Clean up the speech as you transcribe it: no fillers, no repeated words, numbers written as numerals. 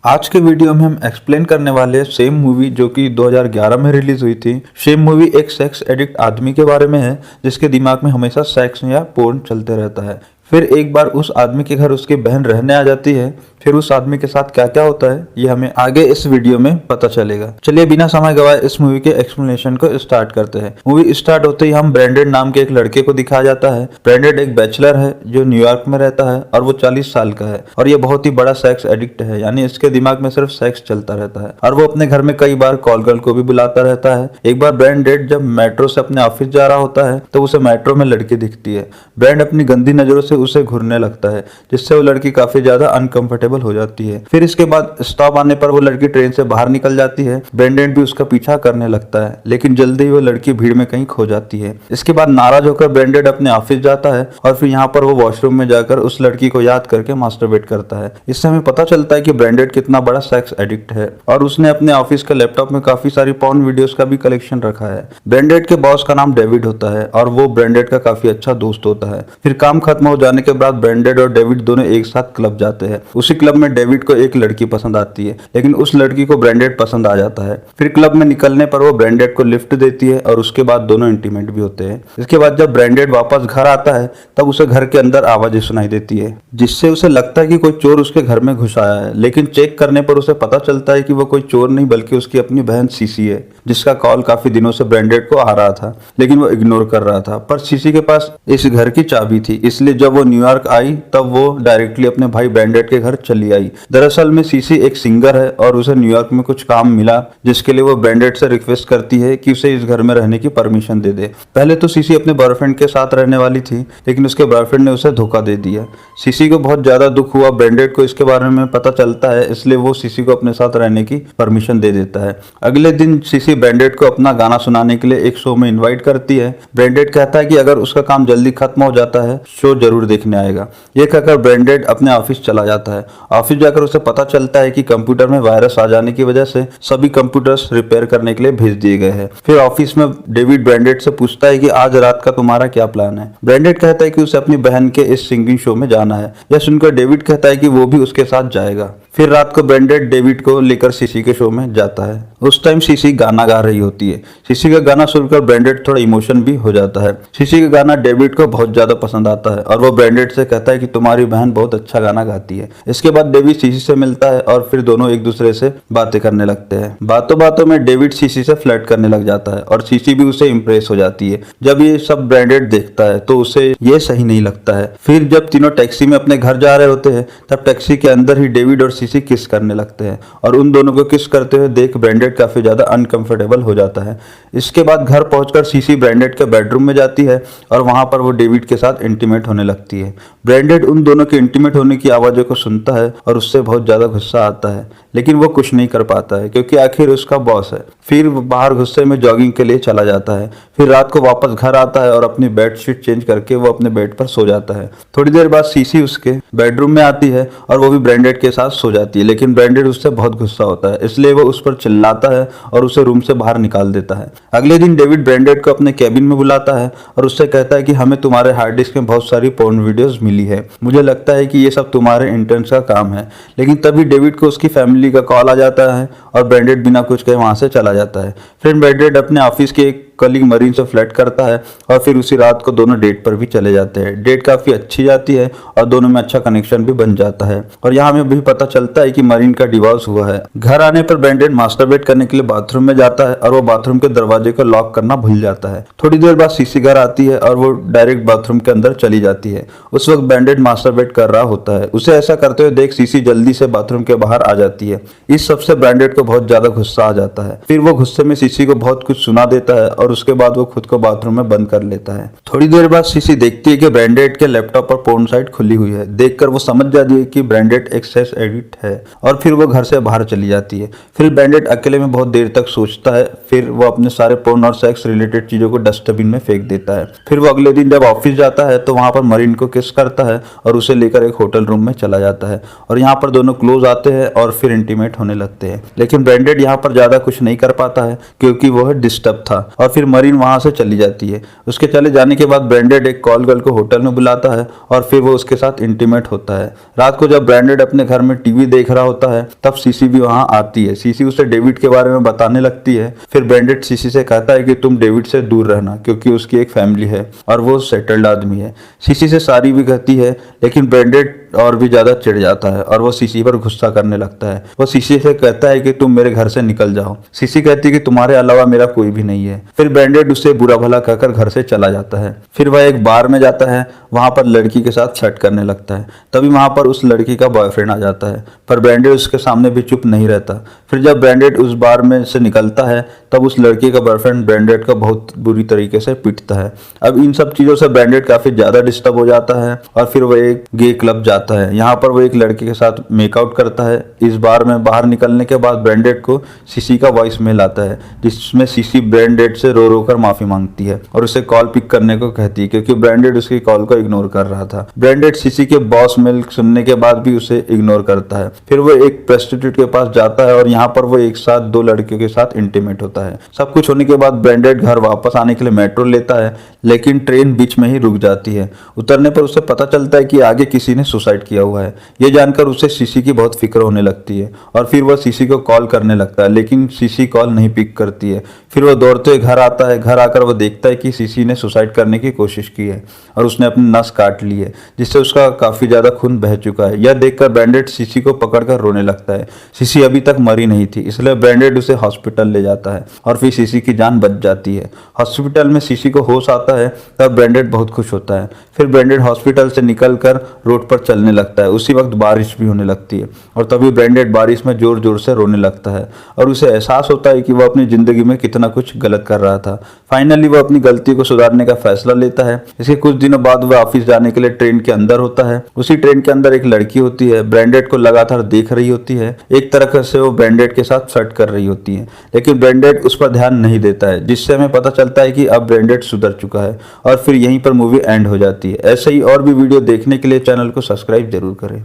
आज के वीडियो में हम एक्सप्लेन करने वाले हैं सेम मूवी जो कि 2011 में रिलीज हुई थी। सेम मूवी एक सेक्स एडिक्ट आदमी के बारे में है जिसके दिमाग में हमेशा सेक्स या पोर्न चलते रहता है। फिर एक बार उस आदमी के घर उसकी बहन रहने आ जाती है। फिर उस आदमी के साथ क्या क्या होता है ये हमें आगे इस वीडियो में पता चलेगा। चलिए बिना समय गवाए इस मूवी के एक्सप्लेनेशन को स्टार्ट करते हैं। मूवी स्टार्ट होते ही हम ब्रैंडेड नाम के एक लड़के को दिखाया जाता है। ब्रैंडेड एक बैचलर है जो न्यूयॉर्क में रहता है और वो 40 साल का है और ये बहुत ही बड़ा सेक्स एडिक्ट है, यानी इसके दिमाग में सिर्फ सेक्स चलता रहता है और वो अपने घर में कई बार कॉल गर्ल को भी बुलाता रहता है। एक बार ब्रैंडेड जब मेट्रो से अपने ऑफिस जा रहा होता है तो उसे मेट्रो में लड़की दिखती है। ब्रैंड अपनी गंदी नजरों से उसे घूरने लगता है जिससे वो लड़की काफी ज्यादा अनकंफर्टेबल हो जाती है। फिर इसके बाद स्टॉप आने पर वो लड़की ट्रेन से बाहर निकल जाती है। ब्रैंडेड भी उसका पीछा करने लगता है लेकिन जल्दी ही वो लड़की भीड़ में कहीं खो जाती है। इसके बाद नाराज होकर ब्रैंडेड अपने ऑफिस जाता है और फिर यहाँ पर वो वॉशरूम में जाकर उस लड़की को याद करके मास्टरबेट करता है। इससे हमें पता चलता है कि ब्रैंडेड कितना बड़ा सेक्स एडिक्ट है और उसने अपने ऑफिस के लैपटॉप में काफी सारी पॉर्न वीडियोस का भी कलेक्शन रखा है। ब्रैंडेड के बॉस का नाम डेविड होता है और वो ब्रैंडेड का काफी अच्छा दोस्त होता है। फिर काम खत्म हो जाने के बाद ब्रैंडेड और डेविड दोनों एक साथ क्लब जाते हैं। उसी क्लब में डेविड को एक लड़की पसंद आती है लेकिन उस लड़की को ब्रैंडेड पसंद आ जाता है। फिर क्लब में निकलने पर वो ब्रैंडेड को लिफ्ट देती है और उसके बाद दोनों इंटीमेट भी होते हैं। इसके बाद जब ब्रैंडेड वापस घर आता है तब उसे घर के अंदर आवाजें सुनाई देती है जिससे उसे लगता है कि कोई चोर उसके घर में घुस आया है, लेकिन चेक करने पर उसे पता चलता है कि वो कोई चोर नहीं बल्कि उसकी अपनी बहन सीसी है जिसका कॉल काफी दिनों से ब्रैंडेड को आ रहा था लेकिन वो इग्नोर कर रहा था। पर सीसी के पास इस घर की चाबी थी, इसलिए जब वो न्यूयॉर्क आई तब वो डायरेक्टली अपने भाई ब्रैंडेड के घर चली आई। दरअसल में सीसी एक सिंगर है और उसे न्यूयॉर्क में कुछ काम मिला जिसके लिए वो ब्रैंडेड से रिक्वेस्ट करती है कि उसे इस घर में रहने की परमिशन दे दे। पहले तो सीसी अपने बॉयफ्रेंड के साथ रहने वाली थी लेकिन उसके बॉयफ्रेंड ने उसे धोखा दे दिया। सीसी को बहुत ज्यादा दुख हुआ। ब्रैंडेड को इसके बारे में पता चलता है इसलिए वो सीसी को अपने साथ रहने की परमिशन दे देता है। अगले दिन सीसी ब्रैंडेड को अपना गाना सुनाने के लिए एक शो में इन्वाइट करती है। ब्रैंडेड कहता है कि अगर उसका काम जल्दी खत्म हो जाता है शो जरूर देखने आएगा। ये कहकर ब्रैंडेड अपने ऑफिस चला जाता है। ऑफिस जाकर उसे पता चलता है कि कंप्यूटर में वायरस आ जाने की वजह से सभी कंप्यूटर्स रिपेयर करने के लिए भेज दिए गए हैं। फिर ऑफिस में डेविड ब्रैंडेड से पूछता है कि आज रात का तुम्हारा क्या प्लान है। ब्रैंडेड कहता है कि उसे अपनी बहन के इस सिंगिंग शो में जाना है। यह सुनकर डेविड कहता है कि वो भी उसके साथ जाएगा। फिर रात को ब्रैंडेड डेविड को लेकर सीसी के शो में जाता है। उस टाइम सीसी गाना गा रही होती है। सीसी का गाना सुनकर ब्रैंडेड थोड़ा इमोशन भी हो जाता है। सीसी का गाना डेविड को बहुत ज्यादा पसंद आता है और वो ब्रैंडेड से कहता है कि तुम्हारी बहन बहुत अच्छा गाना गाती है। इसके बाद डेविड सीसी से मिलता है और फिर दोनों एक दूसरे से बातें करने लगते हैं। बातों बातों में डेविड सीसी से फ्लर्ट करने लग जाता है और सीसी भी उसे इम्प्रेस हो जाती है। जब ये सब ब्रैंडेड देखता है तो उसे ये सही नहीं लगता है। फिर जब तीनों टैक्सी में अपने घर जा रहे होते हैं तब टैक्सी के अंदर ही डेविड और सीसी किस करने लगते हैं और उन दोनों को किस करते हुए देख ब्रैंडेड काफी ज्यादा अनकंफर्टेबल हो जाता है। इसके बाद घर पहुंचकर सीसी ब्रैंडेड के बेडरूम में जाती है और वहां पर वो डेविड के साथ इंटीमेट होने लगती है। ब्रैंडेड उन दोनों के इंटीमेट होने की आवाजों को सुनता है और उससे बहुत ज्यादा गुस्सा आता है लेकिन वो कुछ नहीं कर पाता है क्योंकि आखिर उसका बॉस है। फिर वो बाहर गुस्से में जॉगिंग के लिए चला जाता है। फिर रात को वापस घर आता है और अपनी बेडशीट चेंज करके वो अपने बेड पर सो जाता है। थोड़ी देर बाद सीसी उसके बेडरूम में आती है और वो भी ब्रैंडेड के साथ सो जाती है लेकिन ब्रैंडेड उससे बहुत गुस्सा होता है इसलिए वो उस पर चिल्लाता है और उसे रूम से बाहर निकाल देता है। अगले दिन डेविड ब्रैंडेड को अपने कैबिन में बुलाता है और उससे कहता है कि हमें तुम्हारे हार्ड डिस्क में बहुत सारी पोर्न वीडियोस मिली है। मुझे लगता है कि ये सब तुम्हारे इंटर्न्स का काम है। लेकिन तभी डेविड को उसकी फैमिली का कॉल आ जाता है और ब्रैंडेड बिना कुछ कहे वहां से चला जाता है। फिर ब्रैंडेड अपने ऑफिस के एक कलीग मरीन से फ्लर्ट करता है और फिर उसी रात को दोनों डेट पर भी चले जाते हैं। डेट काफी अच्छी जाती है और दोनों में अच्छा कनेक्शन भी बन जाता है और यहाँ हमें भी पता चलता है कि मरीन का डिवोर्स हुआ है। घर आने पर ब्रैंडेड मास्टरबेट करने के लिए बाथरूम में जाता है और वो बाथरूम के दरवाजे को लॉक करना भूल जाता है। थोड़ी देर बाद सीसी घर आती है और वो डायरेक्ट बाथरूम के अंदर चली जाती है। उस वक्त ब्रैंडेड मास्टरबेट कर रहा होता है। उसे ऐसा करते हुए देख सीसी जल्दी से बाथरूम के बाहर आ जाती है। इस सबसे ब्रैंडेड को बहुत ज्यादा गुस्सा आ जाता है। फिर वो गुस्से में सीसी को बहुत कुछ सुना देता है और उसके बाद वो खुद को बाथरूम में बंद कर लेता है। थोड़ी देर बाद सीसी देखती है कि ब्रैंडेड के लैपटॉप पर पोर्न साइट खुली हुई है। देखकर वो समझ जाती है कि ब्रैंडेड एक सेक्स एडिक्ट है और फिर वो घर से बाहर चली जाती है। फिर ब्रैंडेड अकेले में बहुत देर तक सोचता है। फिर वो अपने सारे पोर्न और सेक्स रिलेटेड चीजों को डस्टबिन में फेंक देता है। फिर वो अगले दिन जब ऑफिस जाता है तो वहां पर मरीन को किस करता है और उसे लेकर एक होटल रूम में चला जाता है और यहाँ पर दोनों क्लोज आते हैं और फिर इंटीमेट होने लगते हैं। लेकिन ब्रैंडेड यहाँ पर ज्यादा कुछ नहीं कर पाता है क्योंकि वो डिस्टर्ब था और फिर फिर मरीन वहां से चली जाती है। उसके चले जाने के बाद ब्रांडेड एक कॉल गर्ल को होटल में बुलाता है और फिर वो उसके साथ इंटीमेट होता है। रात को जब ब्रांडेड अपने घर में टीवी देख रहा होता है तब सीसी भी वहां आती है। सीसी उसे डेविड के बारे में बताने लगती है। फिर ब्रांडेड सीसी से कहता है कि तुम डेविड से दूर रहना क्योंकि उसकी एक फैमिली है और वो सेटल्ड आदमी है। सीसी से सारी भी कहती है, लेकिन ब्रांडेड और भी ज्यादा चिढ़ जाता है और वो सीसी पर गुस्सा करने लगता है। वो सीसी से कहता है कि तुम मेरे घर से निकल जाओ। सीसी कहती है कि तुम्हारे अलावा मेरा कोई भी नहीं है। फिर ब्रांडेड उससे बुरा भला कहकर घर से चला जाता है। फिर वह एक बार में जाता है, वहां पर लड़की के साथ फ्लर्ट करने लगता है। तभी वहां पर उस लड़की का बॉयफ्रेंड आ जाता है, पर ब्रांडेड उसके सामने भी चुप नहीं रहता। फिर जब ब्रांडेड उस बार में से निकलता है तब उस लड़की का बॉयफ्रेंड ब्रांडेड का बहुत बुरी तरीके से पीटता है। अब इन सब चीजों से ब्रांडेड काफी ज्यादा डिस्टर्ब हो जाता है और फिर वह एक गे क्लब जाता है। यहाँ पर वो एक लड़के के साथ मेकआउट करता है। इस बार में बाहर निकलने के बाद ब्रांडेड को सीसी का वॉइस मेल आता है जिसमें सीसी ब्रांडेड से रो रो कर माफी मांगती है और उसे कॉल पिक करने को कहती है क्योंकि ब्रांडेड उसकी कॉल को इग्नोर कर रहा था। ब्रांडेड सीसी के बॉस मेल सुनने के बाद भी उसे इग्नोर करता है। फिर वो एक प्रोस्टिट्यूट के पास जाता है और यहाँ पर वो एक साथ दो लड़कियों के साथ इंटीमेट होता है। सब कुछ होने के बाद ब्रांडेड घर वापस आने के लिए मेट्रो लेता है, लेकिन ट्रेन बीच में ही रुक जाती है। उतरने पर उसे पता चलता है कि आगे किसी ने सुसाइड किया हुआ है। ये जानकर उसे सीसी की बहुत फिक्र होने लगती है और फिर वह सीसी को कॉल करने लगता है, लेकिन सीसी कॉल नहीं पिक करती है। फिर वह दौड़ते हुए घर आता है। घर आकर वह देखता है कि सीसी ने सुसाइड करने की कोशिश की है और उसने अपनी नस काट ली है, जिससे उसका काफी ज्यादा खून बह चुका है। यह देखकर ब्रांडेड सीसी को पकड़कर रोने लगता है। सीसी अभी तक मरी नहीं थी, इसलिए ब्रांडेड उसे हॉस्पिटल ले जाता है और फिर सीसी की जान बच जाती है। हॉस्पिटल में सीसी को होश आता है तब ब्रांडेड बहुत खुश होता है। फिर ब्रांडेड हॉस्पिटल से निकलकर रोड पर चलने लगता है। उसी वक्त बारिश भी होने लगती है और तभी ब्रांडेड बारिश में जोर जोर से रोने लगता है और उसे एहसास होता है कि वह अपनी जिंदगी में कितना कुछ गलत कर रहा था। फाइनली वह अपनी गलती को सुधारने का फैसला लेता है। इसके कुछ दिनों बाद वह ऑफिस जाने के लिए ट्रेन के अंदर होता है। उसी ट्रेन के अंदर एक लड़की होती है, ब्रांडेड को लगातार देख रही होती है। एक तरह से वो ब्रांडेड के साथ फ्लर्ट कर रही होती है, लेकिन ब्रांडेड उस पर ध्यान नहीं देता है, जिससे हमें पता चलता है कि अब ब्रांडेड सुधर चुका है और फिर यहीं पर मूवी एंड हो जाती है। ऐसे ही और भी वीडियो देखने के लिए चैनल को सब्सक्राइब जरूर करें।